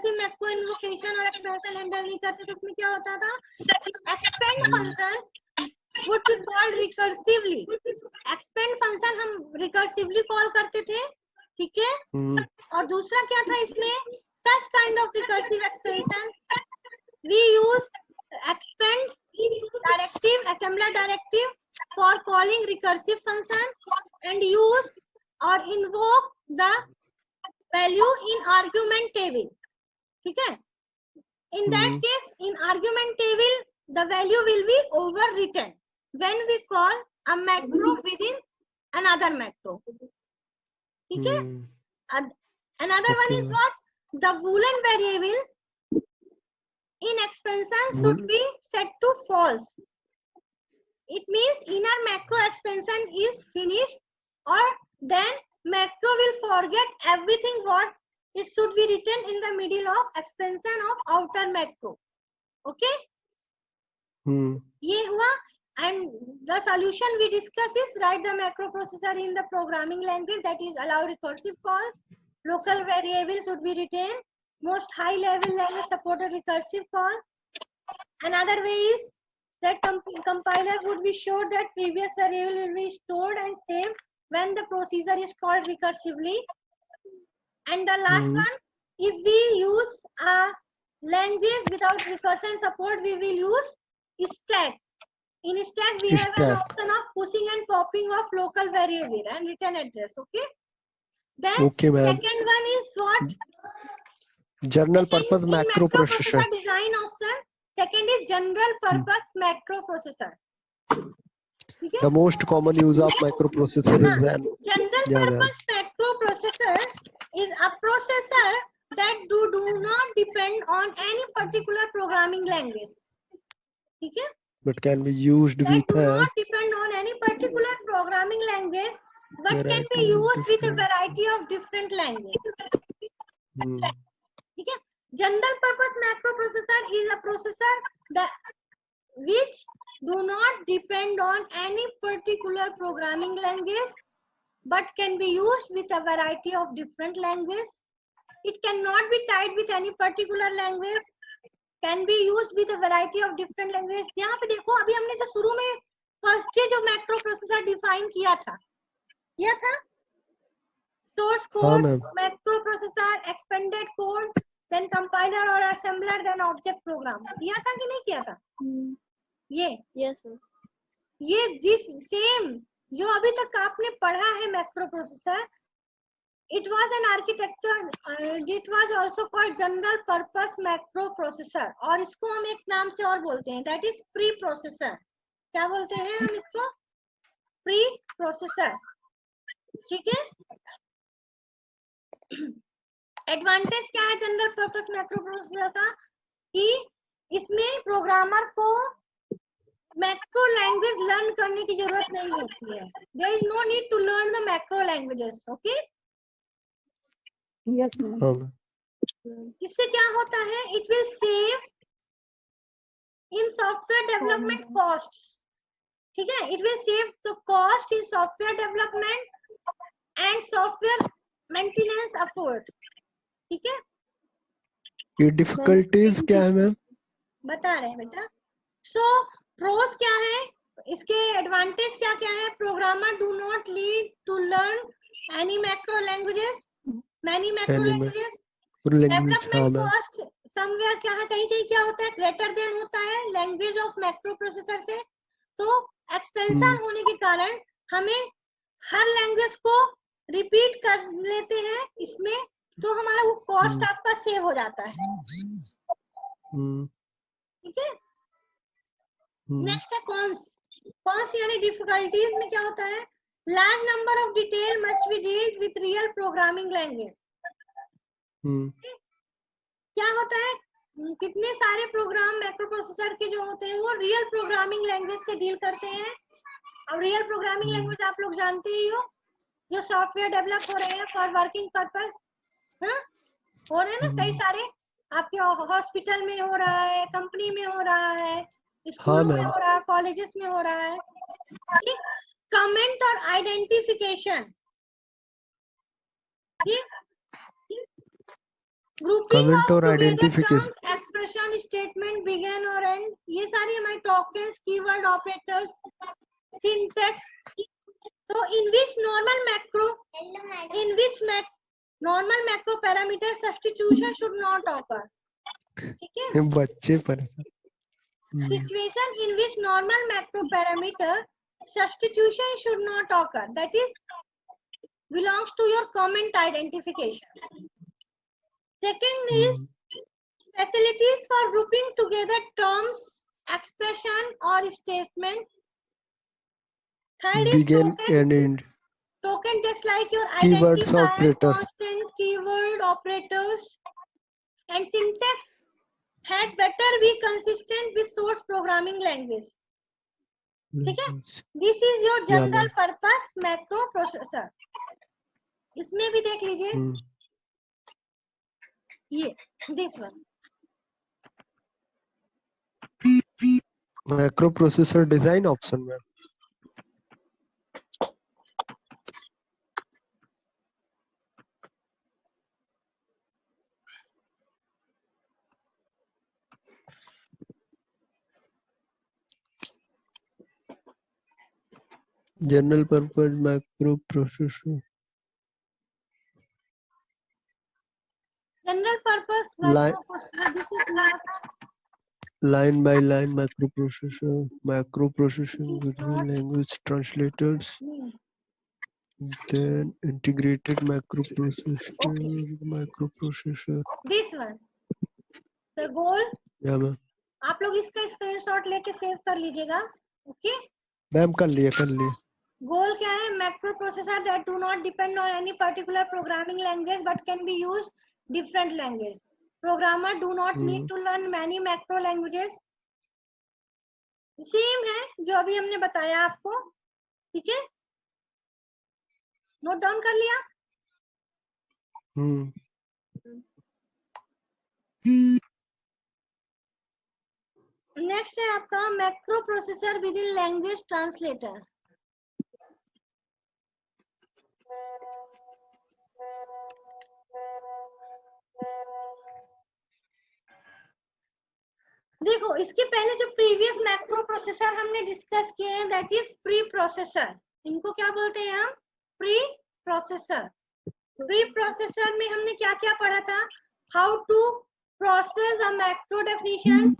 Recursive macro invocation और expansion handle नहीं करते तो उसमें क्या होता था, expand function would be called recursively, expand function हम रिकर्सिवली कॉल करते थे, ठीक है। और दूसरा क्या था इसमें, such kind of recursive expansion we use expand directive, assembler directive for calling recursive function and use or invoke the value in argument table, ठीक है। In that case, in argument table, the value will be overwritten when we call a macro within another macro, ठीक है। Another one is what, the boolean variable in expansion should be set to false. It means inner macro expansion is finished, or then macro will forget everything what it should be written in the middle of expansion of outer macro. Okay? ये हुआ. And the solution we discuss is write the macro processor in the programming language, that is allow recursive call. Local variable should be written. Most high level language supported recursive call. Another way is that compiler would be sure that previous variable will be stored and saved when the procedure is called recursively. And the last one, if we use a language without recursion support, we will use stack. In stack, we have an option of pushing and popping of local variable and return address. Okay. Then second one is what? General purpose macro processor. Design option. Second is general purpose macro processor. The most common use of microprocessor is an general purpose macro processor is a processor that do not depend on any particular programming language. Okay? But can be used that with do not depend on any particular programming language, but can be used with a variety of different languages. Okay? General purpose macroprocessor is a processor that which do not depend on any particular programming language, but can be used with a variety of different languages. It cannot be tied with any particular language. Can be used with a variety of different languages. यहाँ पे देखो अभी हमने जो शुरू में first जो macro processor define किया था source code, macro processor, expanded code, then compiler or assembler, then object program. किया था कि नहीं किया था? ये yes sir. ये this same जो अभी तक आपने पढ़ा है macro processor, it was an architecture, it was also called general purpose macro processor, और इसको हम एक नाम से और बोलते हैं, that is pre processor. क्या बोलते हैं हम इसको? pre processor. ठीक है? एडवांटेज क्या है जनरल पर्पस मैक्रो प्रोसेसर का, कि इसमें प्रोग्रामर को मैक्रो लैंग्वेज लर्न करने की जरूरत नहीं होती है. There is no need to learn the macro languages. Okay, yes ma'am. इससे क्या होता है, it will save in software development costs. ठीक है, it will save the cost in software development and software maintenance effort. ठीक है, ये difficulties क्या है मैम? बता रहे हैं बेटा. सो प्रोस क्या है, इसके एडवांटेज क्या क्या है? Programmer do not need to learn any macro languages, many macro languages. Development cost somewhere क्या है, कहीं कहीं क्या होता है, ग्रेटर देन होता है लैंग्वेज ऑफ मैक्रो प्रोसेसर से. तो एक्सपेंशन होने के कारण हमें हर लैंग्वेज को रिपीट कर लेते हैं इसमें, तो हमारा वो कॉस्ट आपका सेव हो जाता है. ठीक है. नेक्स्ट है कॉन्स यानी डिफिकल्टीज में क्या होता है, large number of detail must be dealt with real programming language. क्या होता है, कितने सारे प्रोग्राम मैक्रो प्रोसेसर के जो होते हैं वो रियल प्रोग्रामिंग लैंग्वेज से डील करते हैं. अब रियल प्रोग्रामिंग लैंग्वेज आप लोग जानते ही हो, जो सॉफ्टवेयर डेवलप हो रहे हैं फॉर वर्किंग पर्पस. हो रहे हैं ना, कई सारे आपके हॉस्पिटल में हो रहा है, कंपनी में हो रहा है, स्कूल में हो रहा है, कॉलेजेस में हो रहा है. ठीक, कमेंट और आइडेंटिफिकेशन. ठीक, ग्रुपिंग Comment ऑफ और together identification. Terms, expression, statement, begin और एंड, ये सारी हमारी टोकन्स, कीवर्ड, ऑपरेटर्स, सिंटैक्स. तो in which normal macro parameter substitution should not occur. ठीक है. बच्चे परेशान. Situation in which normal macro parameter substitution should not occur, that is belongs to your comment identification. Second is facilities for grouping together terms, expression or statement. Third is Begin token. and end. Token just like your Keywords, identifier, operators. constant, keyword, operators. And syntax had better be consistent with source programming language. ठीक है. This is your general purpose macro processor. इसमें भी देख लीजिए ये this one. Macro processor design option में general purpose macro processor. General purpose line by line macro processing between language translators, then integrated microprocessor. This one the goal. या ma'am. आप लोग इसका स्क्रीनशॉट लेके सेव कर लीजिएगा. ओके मैम कर लिए. गोल क्या है? Macro processor that do not depend on any particular programming language but can be used different language. Programmer do not need to learn many macro languages. Same है जो अभी हमने बताया आपको. ठीक है, नोट डाउन कर लिया. नेक्स्ट है आपका macro processor with in language translator. देखो इसके पहले जो प्रीवियस मैक्रो प्रोसेसर हमने डिस्कस किए हैं दैट इज प्री प्रोसेसर. इनको क्या बोलते हैं हम? Pre processor. प्री प्रोसेसर में हमने क्या क्या पढ़ा था? How to process a macro definition,